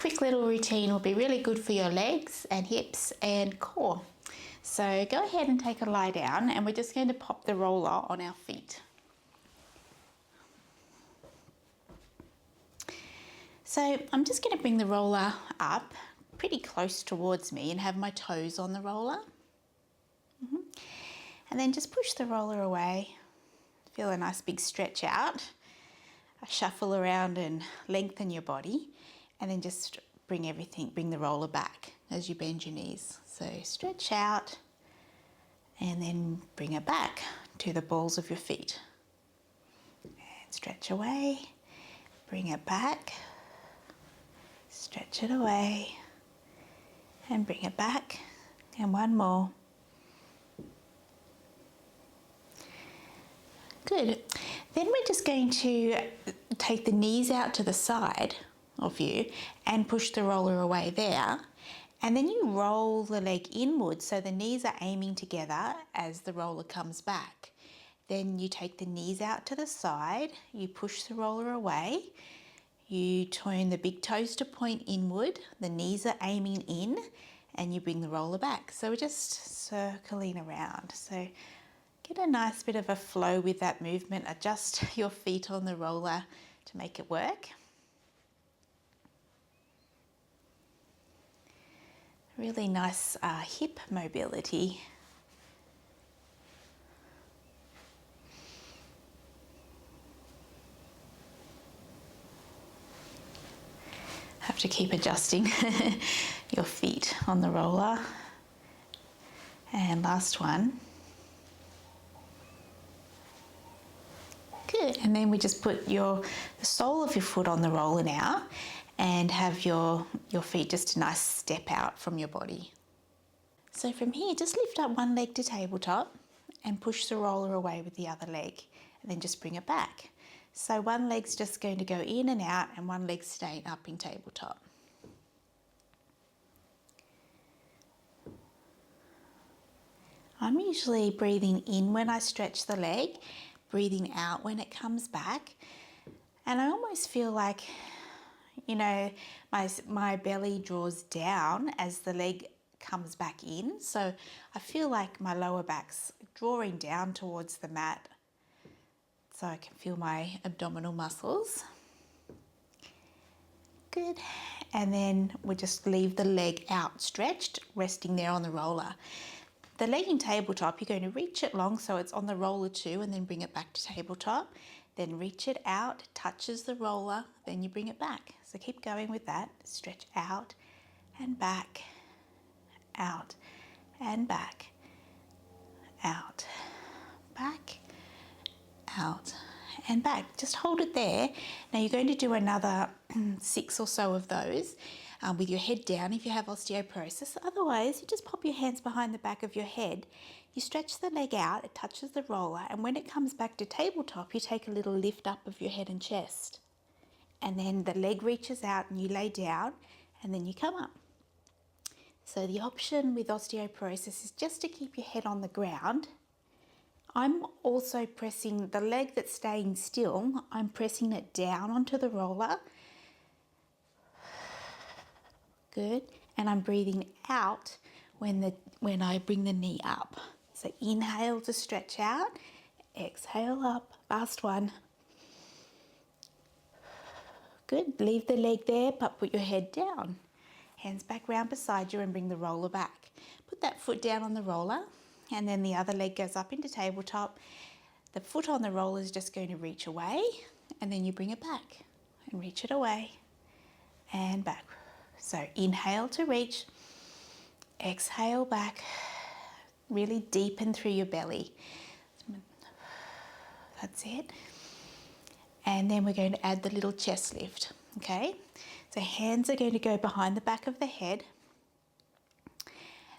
quick little routine will be really good for your legs and hips and core. So go ahead and take a lie down, and we're just going to pop the roller on our feet. So I'm just going to bring the roller up pretty close towards me and have my toes on the roller. And then just push the roller away. Feel a nice big stretch out. Shuffle around and lengthen your body, and then just bring the roller back as you bend your knees. So stretch out and then bring it back to the balls of your feet. And stretch away, bring it back, stretch it away and bring it back. And one more. Good. Then we're just going to take the knees out to the side of you and push the roller away there. And then you roll the leg inward so the knees are aiming together as the roller comes back. Then you take the knees out to the side, you push the roller away, you turn the big toes to point inward, the knees are aiming in, and you bring the roller back. So we're just circling around. So get a nice bit of a flow with that movement. Adjust your feet on the roller to make it work. Really nice hip mobility. Have to keep adjusting your feet on the roller. And last one. Good. And then we just put the sole of your foot on the roller now and have your feet just a nice step out from your body. So from here, just lift up one leg to tabletop and push the roller away with the other leg, and then just bring it back. So one leg's just going to go in and out and one leg's staying up in tabletop. I'm usually breathing in when I stretch the leg, breathing out when it comes back. And I almost feel like, my belly draws down as the leg comes back in. So I feel like my lower back's drawing down towards the mat so I can feel my abdominal muscles. Good. And then we just leave the leg outstretched, resting there on the roller. The leg in tabletop, you're going to reach it long so it's on the roller too, and then bring it back to tabletop. Then reach it out, touches the roller, then you bring it back. So keep going with that. Stretch out and back, out and back, out, back, out and back. Just hold it there. Now you're going to do another 6 or so of those with your head down if you have osteoporosis. Otherwise, you just pop your hands behind the back of your head. You stretch the leg out, it touches the roller, and when it comes back to tabletop, you take a little lift up of your head and chest. And then the leg reaches out and you lay down, and then you come up. So the option with osteoporosis is just to keep your head on the ground. I'm also pressing the leg that's staying still, I'm pressing it down onto the roller. Good. And I'm breathing out when I bring the knee up. So inhale to stretch out, exhale up, last one. Good, leave the leg there, but put your head down. Hands back round beside you and bring the roller back. Put that foot down on the roller, and then the other leg goes up into tabletop. The foot on the roller is just going to reach away, and then you bring it back and reach it away and back. So inhale to reach, exhale back, really deepen through your belly. That's it. And then we're going to add the little chest lift, okay? So hands are going to go behind the back of the head.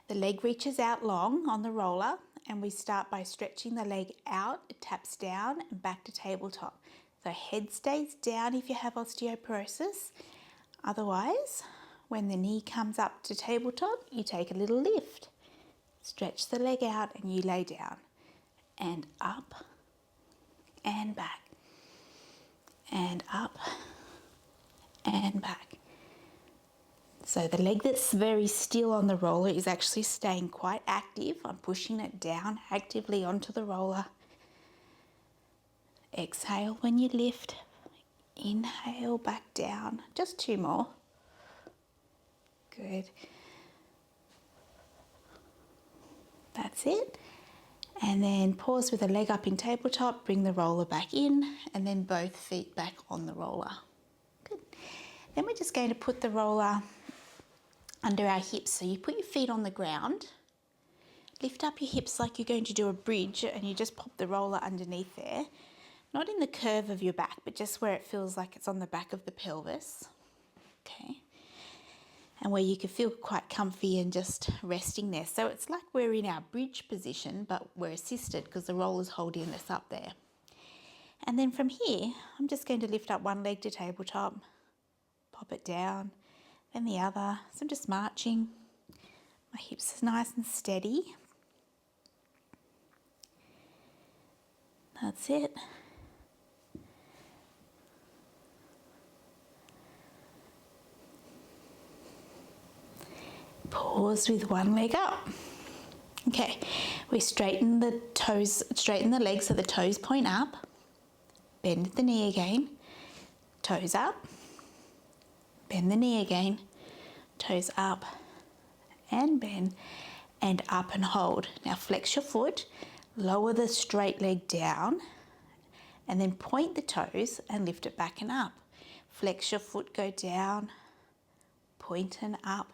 The leg reaches out long on the roller, and we start by stretching the leg out, it taps down and back to tabletop. So head stays down if you have osteoporosis. Otherwise, when the knee comes up to tabletop, you take a little lift. Stretch the leg out and you lay down. And up and back. And up and back. So the leg that's very still on the roller is actually staying quite active. I'm pushing it down actively onto the roller. Exhale when you lift. Inhale back down. Just 2 more. Good. That's it. And then pause with the leg up in tabletop, bring the roller back in, and then both feet back on the roller. Good. Then we're just going to put the roller under our hips. So you put your feet on the ground, lift up your hips like you're going to do a bridge, and you just pop the roller underneath there. Not in the curve of your back, but just where it feels like it's on the back of the pelvis. Okay. And where you can feel quite comfy and just resting there. So it's like we're in our bridge position, but we're assisted because the roller's holding us up there. And then from here, I'm just going to lift up one leg to tabletop, pop it down, then the other. So I'm just marching. My hips are nice and steady. That's it. Pause with one leg up. Okay, we straighten the toes, straighten the legs so the toes point up. Bend the knee again. Toes up. Bend the knee again. Toes up and bend and up and hold. Now flex your foot, lower the straight leg down and then point the toes and lift it back and up. Flex your foot, go down, point and up.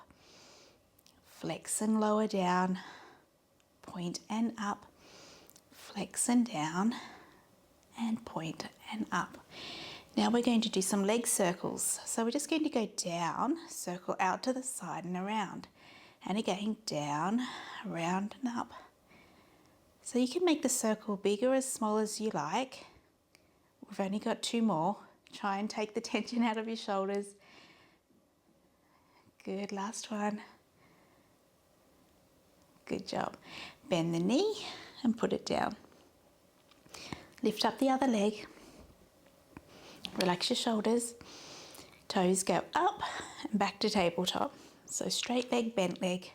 Flex and lower down, point and up, flex and down, and point and up. Now we're going to do some leg circles. So we're just going to go down, circle out to the side and around. And again, down, around and up. So you can make the circle big or as small as you like. We've only got 2 more. Try and take the tension out of your shoulders. Good, last one. Good job. Bend the knee and put it down. Lift up the other leg. Relax your shoulders. Toes go up and back to tabletop. So straight leg, bent leg.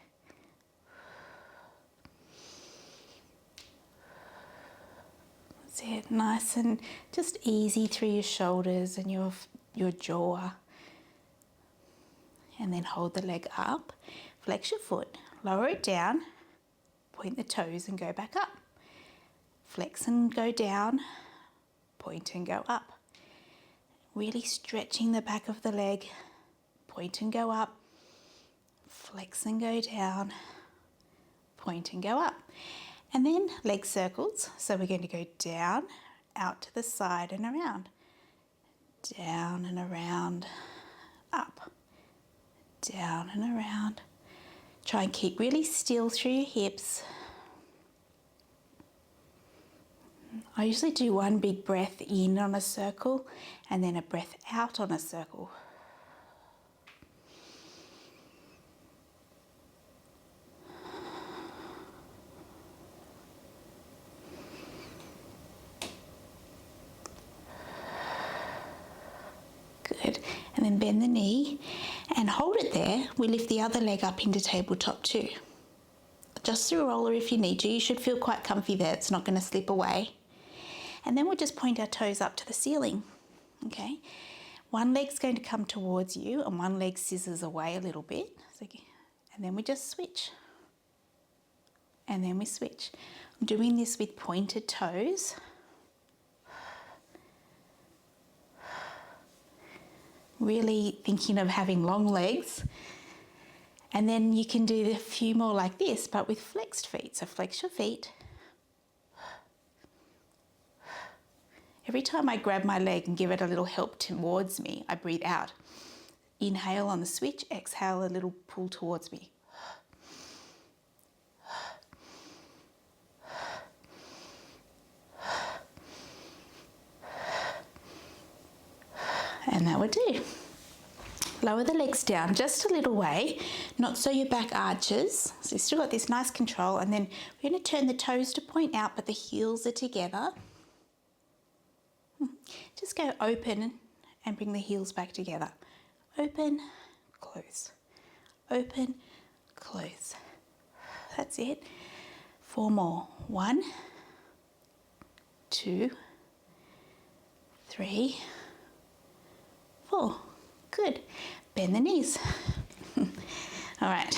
That's it. Nice and just easy through your shoulders and your jaw. And then hold the leg up. Flex your foot. Lower it down. Point the toes and go back up. Flex and go down, point and go up. Really stretching the back of the leg, point and go up, flex and go down, point and go up. And then leg circles, so we're going to go down, out to the side and around. Down and around, up, down and around. Try and keep really still through your hips. I usually do one big breath in on a circle and then a breath out on a circle. Good. And then bend the knee and hold it there. We lift the other leg up into tabletop too. Just through a roller if you need to. You should feel quite comfy there. It's not going to slip away. And then we'll just point our toes up to the ceiling. Okay. One leg's going to come towards you and one leg scissors away a little bit. And then we just switch. And then we switch. I'm doing this with pointed toes. Really thinking of having long legs. And then you can do a few more like this, but with flexed feet. So flex your feet. Every time I grab my leg and give it a little help towards me, I breathe out. Inhale on the switch, exhale a little pull towards me. And that would do. Lower the legs down just a little way, not so your back arches. So you've still got this nice control, and then we're going to turn the toes to point out, but the heels are together. Just go open and bring the heels back together. Open, close. open, close. That's it. 4 more. 1, 2, 3, 4. Good. Bend the knees. All right.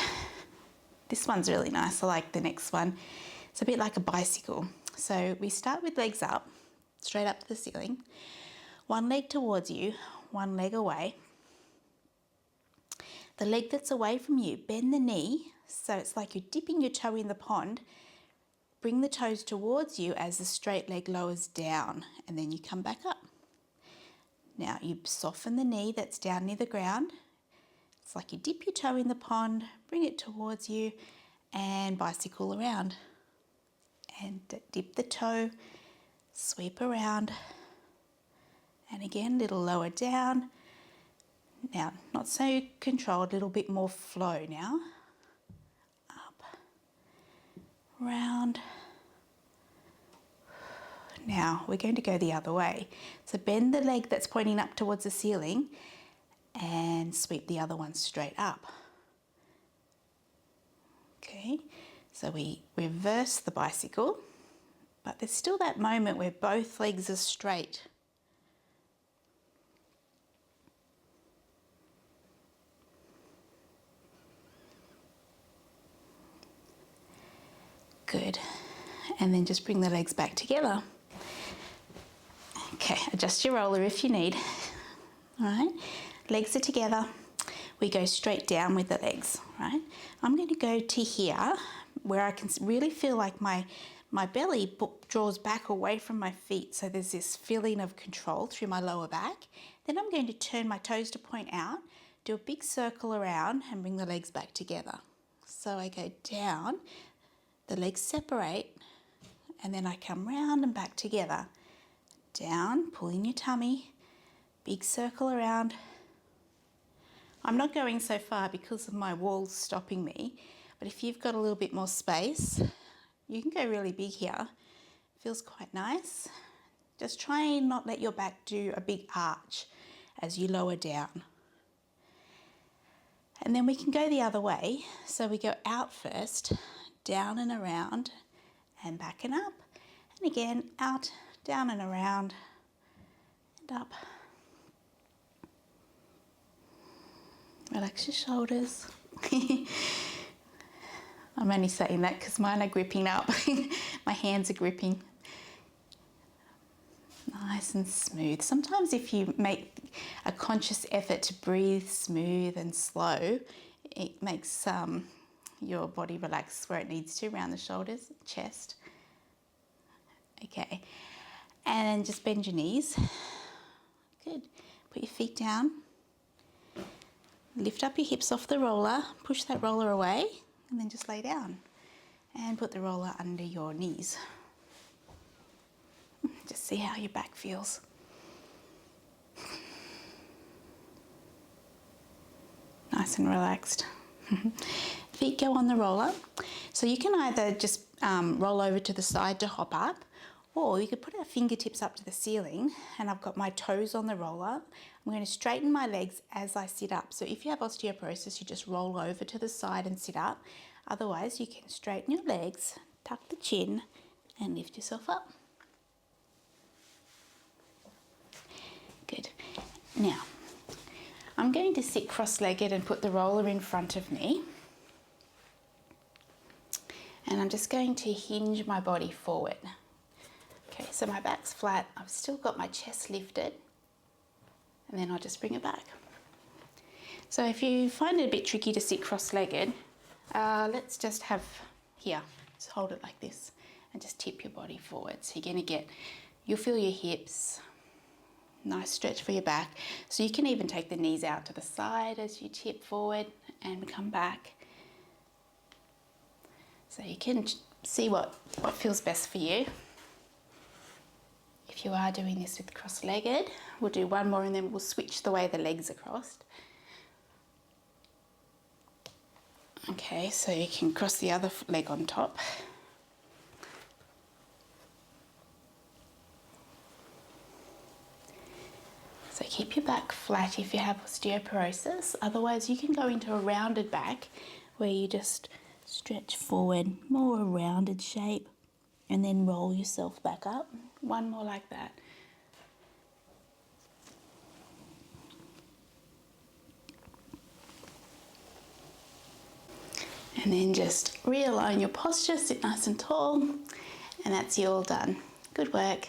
This one's really nice. I like the next one. It's a bit like a bicycle. So we start with legs up, straight up to the ceiling. One leg towards you, one leg away. The leg that's away from you, bend the knee. So it's like you're dipping your toe in the pond. Bring the toes towards you as the straight leg lowers down, and then you come back up. Now you soften the knee that's down near the ground. It's like you dip your toe in the pond, bring it towards you, and bicycle around. And dip the toe, sweep around, and again, a little lower down. Now, not so controlled, a little bit more flow now. Up, round. Now, we're going to go the other way. So bend the leg that's pointing up towards the ceiling and sweep the other one straight up. Okay, so we reverse the bicycle, but there's still that moment where both legs are straight. Good. And then just bring the legs back together. Okay, adjust your roller if you need. All right, legs are together. We go straight down with the legs, right? I'm going to go to here where I can really feel like my belly draws back away from my feet. So there's this feeling of control through my lower back. Then I'm going to turn my toes to point out, do a big circle around and bring the legs back together. So I go down, the legs separate, and then I come round and back together. Down, pull in your tummy, big circle around. I'm not going so far because of my walls stopping me, but if you've got a little bit more space, you can go really big here. Feels quite nice. Just try and not let your back do a big arch as you lower down. And then we can go the other way. So we go out first, down and around, and back and up. And again, out, down and around, and up. Relax your shoulders. I'm only saying that because mine are gripping up. My hands are gripping. Nice and smooth. Sometimes if you make a conscious effort to breathe smooth and slow, it makes your body relax where it needs to, around the shoulders, chest. Okay, and just bend your knees. Good. Put your feet down. Lift up your hips off the roller, push that roller away, and then just lay down. And put the roller under your knees. Just see how your back feels. Nice and relaxed. Feet go on the roller. So you can either just roll over to the side to hop up, or you could put our fingertips up to the ceiling, and I've got my toes on the roller. I'm going to straighten my legs as I sit up. So if you have osteoporosis, you just roll over to the side and sit up. Otherwise, you can straighten your legs, tuck the chin, and lift yourself up. Good. Now, I'm going to sit cross-legged and put the roller in front of me. And I'm just going to hinge my body forward. Okay, so my back's flat. I've still got my chest lifted. And then I'll just bring it back. So if you find it a bit tricky to sit cross-legged, let's just have here, just hold it like this and just tip your body forward. So you're gonna you'll feel your hips, nice stretch for your back. So you can even take the knees out to the side as you tip forward and come back. So you can see what feels best for you. If you are doing this with cross-legged, we'll do one more and then we'll switch the way the legs are crossed. Okay, so you can cross the other leg on top. So keep your back flat if you have osteoporosis. Otherwise, you can go into a rounded back where you just stretch forward, more a rounded shape, and then roll yourself back up. One more like that. And then just realign your posture, sit nice and tall, and that's you all done. Good work.